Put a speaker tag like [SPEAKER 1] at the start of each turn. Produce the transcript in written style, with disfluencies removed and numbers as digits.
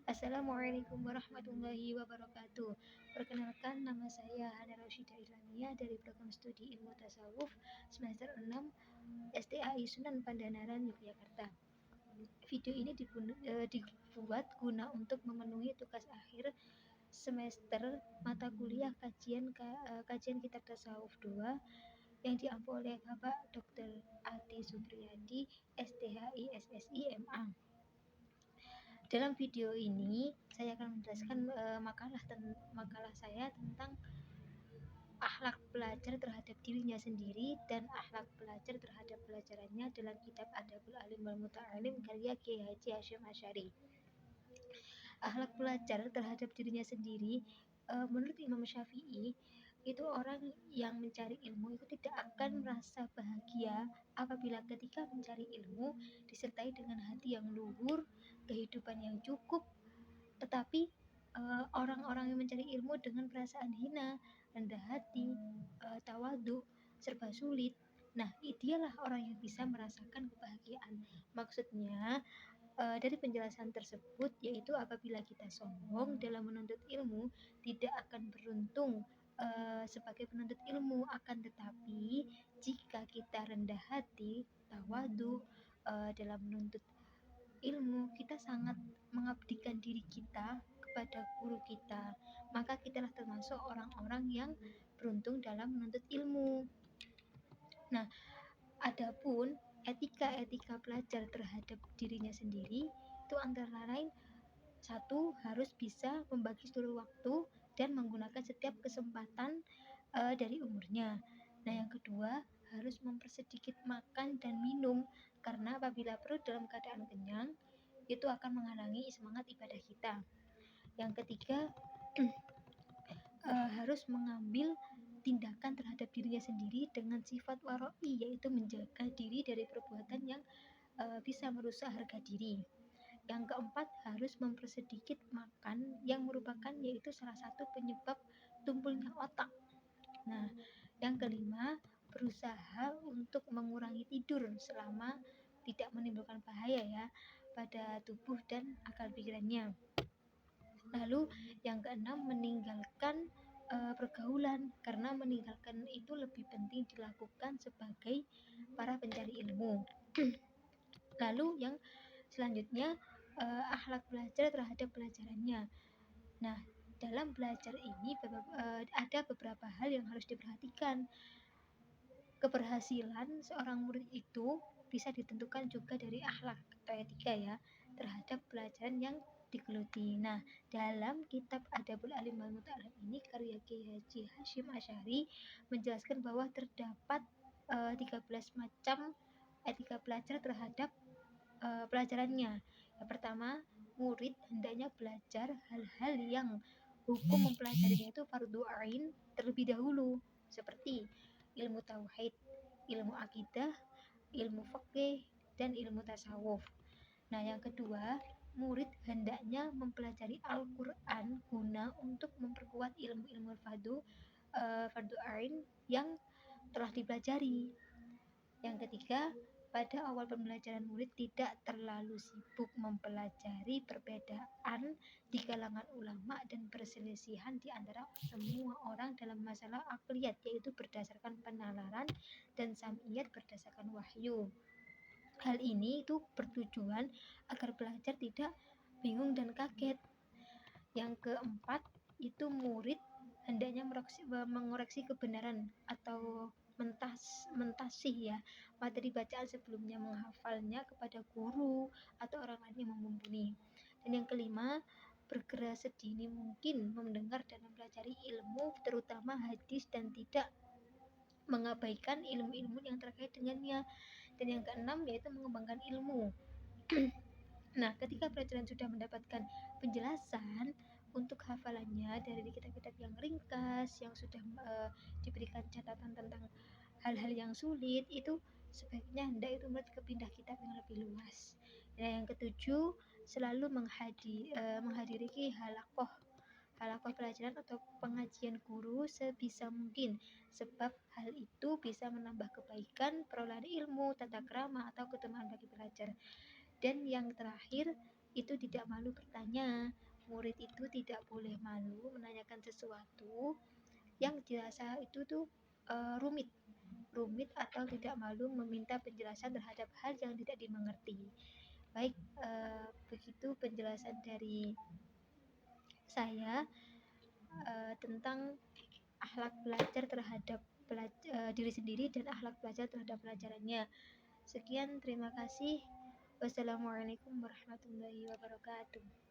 [SPEAKER 1] Assalamualaikum warahmatullahi wabarakatuh. Perkenalkan, nama saya Hana Rausyida Irania dari program studi Ilmu Tasawuf semester 6 STAI Sunan Pandanaran Yogyakarta. Video ini dibuat guna untuk memenuhi tugas akhir semester mata kuliah kajian kitab tasawuf 2 yang diampu oleh Bapak Dr. Ati Supriyadi STHI SSI MA. Dalam video ini saya akan menjelaskan makalah saya tentang akhlak pelajar terhadap dirinya sendiri dan akhlak pelajar terhadap pelajarannya dalam kitab Adabul Alim wal Muta'alim karya Kiai Haji Hasyim Asy'ari. Akhlak pelajar terhadap dirinya sendiri, menurut Imam Syafi'i, itu orang yang mencari ilmu itu tidak akan merasa bahagia apabila ketika mencari ilmu disertai dengan hati yang luhur, kehidupan yang cukup, tetapi orang-orang yang mencari ilmu dengan perasaan hina, rendah hati, tawadhu, serba sulit. Nah, dialah orang yang bisa merasakan kebahagiaan. Maksudnya, dari penjelasan tersebut yaitu apabila kita sombong dalam menuntut ilmu, tidak akan beruntung sebagai penuntut ilmu, akan tetapi jika kita rendah hati, tawadhu dalam menuntut ilmu, kita sangat mengabdikan diri kita kepada guru kita, maka kitalah termasuk orang-orang yang beruntung dalam menuntut ilmu. Nah, adapun etika pelajar terhadap dirinya sendiri itu antara lain, satu, harus bisa membagi seluruh waktu dan menggunakan setiap kesempatan dari umurnya. Nah, yang kedua, harus mempersedikit makan dan minum karena apabila perut dalam keadaan kenyang itu akan menghalangi semangat ibadah kita. Yang ketiga, harus mengambil tindakan terhadap dirinya sendiri dengan sifat waroi, yaitu menjaga diri dari perbuatan yang bisa merusak harga diri. Yang keempat, harus mempersedikit makan yang merupakan yaitu salah satu penyebab tumpulnya otak. Nah, yang kelima, berusaha untuk mengurangi tidur selama tidak menimbulkan bahaya ya pada tubuh dan akal pikirannya. Lalu yang keenam, meninggalkan pergaulan, karena meninggalkan itu lebih penting dilakukan sebagai para pencari ilmu. Lalu yang selanjutnya, akhlak belajar terhadap pelajarannya. Nah, dalam belajar ini ada beberapa hal yang harus diperhatikan. Keberhasilan seorang murid itu bisa ditentukan juga dari akhlak atau etika ya terhadap pelajaran yang digeluti. Nah, dalam kitab Adabul Alim wal Muta'alim ini karya Kiai Haji Hasyim Asy'ari menjelaskan bahwa terdapat 13 macam etika pelajar terhadap pelajarannya. Yang pertama, murid hendaknya belajar hal-hal yang hukum mempelajarinya itu fardu ain terlebih dahulu, seperti ilmu tauhid, ilmu akidah, ilmu fikih, dan ilmu tasawuf. Nah, yang kedua, murid hendaknya mempelajari Al-Quran guna untuk memperkuat ilmu-ilmu fardu ain yang telah dipelajari. Yang ketiga, pada awal pembelajaran murid tidak terlalu sibuk mempelajari perbedaan di kalangan ulama dan perselisihan di antara semua orang dalam masalah akliyat, yaitu berdasarkan penalaran, dan sam'iyat berdasarkan wahyu. Hal ini itu bertujuan agar pelajar tidak bingung dan kaget. Yang keempat, itu murid hendaknya mengoreksi kebenaran atau mentasih ya materi bacaan sebelumnya menghafalnya kepada guru atau orang lain yang mumpuni. Dan yang kelima, bergerak sedini mungkin mendengar dan mempelajari ilmu terutama hadis dan tidak mengabaikan ilmu-ilmu yang terkait dengannya. Dan yang keenam, yaitu mengembangkan ilmu. Nah, ketika pelajaran sudah mendapatkan penjelasan untuk hafalannya dari kitab-kitab yang ringkas, yang sudah diberikan catatan tentang hal-hal yang sulit, itu sebaiknya hendak itu murid kepindah kitab yang lebih luas. Nah, yang ketujuh, selalu menghadiri halakoh pelajaran atau pengajian guru sebisa mungkin, sebab hal itu bisa menambah kebaikan, perolehan ilmu, tata krama, atau keutamaan bagi pelajar. Dan yang terakhir, itu tidak malu bertanya. Murid itu tidak boleh malu menanyakan sesuatu yang dirasa itu tuh rumit atau tidak malu meminta penjelasan terhadap hal yang tidak dimengerti. Baik, begitu penjelasan dari saya tentang akhlak belajar terhadap diri sendiri dan akhlak belajar terhadap pelajarannya. Sekian, terima kasih. Wassalamualaikum warahmatullahi wabarakatuh.